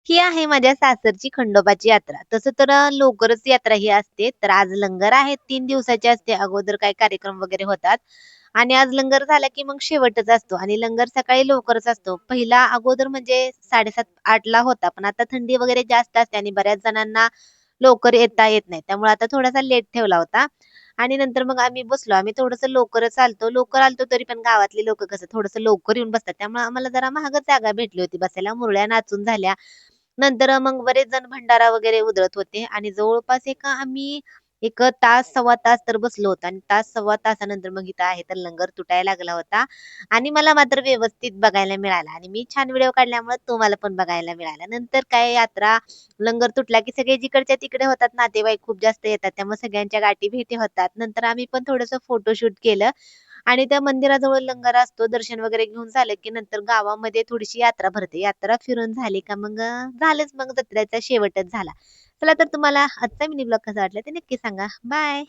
ही आहे माझ्या सासरची खंडोबाची यात्रा. तसं तर लवकरच यात्रा ही असते. तर आज लंगर आहे 3 दिवसाची असते. अगोदर काही कार्यक्रम वगैरे होतात आणि आज लंगर झाला की मग शेवटच असतो आणि लंगर सकाळी लवकरच असतो. पहिला अगोदर म्हणजे 7:30-8 ला होता. पण आता थंडी वगैरे जास्त असते आणि बऱ्याच जणांना लवकर येता येत नाही. त्यामुळे आता थोडासा लेट ठेवला होता आणि नंतर मग आम्ही बसलो. आम्ही थोडंसं लवकरच आलतो. लवकर आलतो तरी पण गावातली लोकं कसं थोडंसं लवकर येऊन बसतात. त्यामुळे आम्हाला जरा महागच जागा भेटली होती बसायला. मुरळ्या नाचून झाल्या. नंतर मग बरेच जण भंडारा वगैरे उधळत होते आणि जवळपास आम्ही तास, सव्वा तास तर बसलो होतो आणि तास, सव्वा तासानंतर मग इथं आहे तर लंगर तुटायला लागला होता आणि मला मात्र व्यवस्थित बघायला मिळाला आणि मी छान व्हिडिओ काढल्यामुळे तुम्हाला पण बघायला मिळाला. नंतर काय यात्रा लंगर तुटला की सगळे जिकडच्या तिकडे होतात, नातेवाईक खूप जास्त येतात. त्यामुळे सगळ्यांच्या गाठी-भेटी होतात. नंतर आम्ही पण थोडंसं फोटोशूट केलं आणि त्या मंदिराजवळ लंगर असतो. दर्शन वगैरे घेऊन झालं की नंतर गावामध्ये थोडीशी यात्रा भरते. यात्रा फिरून झाली का मग झालंच मग जत्रेचा शेवटच झाला. चला तर तुम्हाला आजचा मिनी ब्लॉग कसा वाटला ते नक्की सांगा. बाय.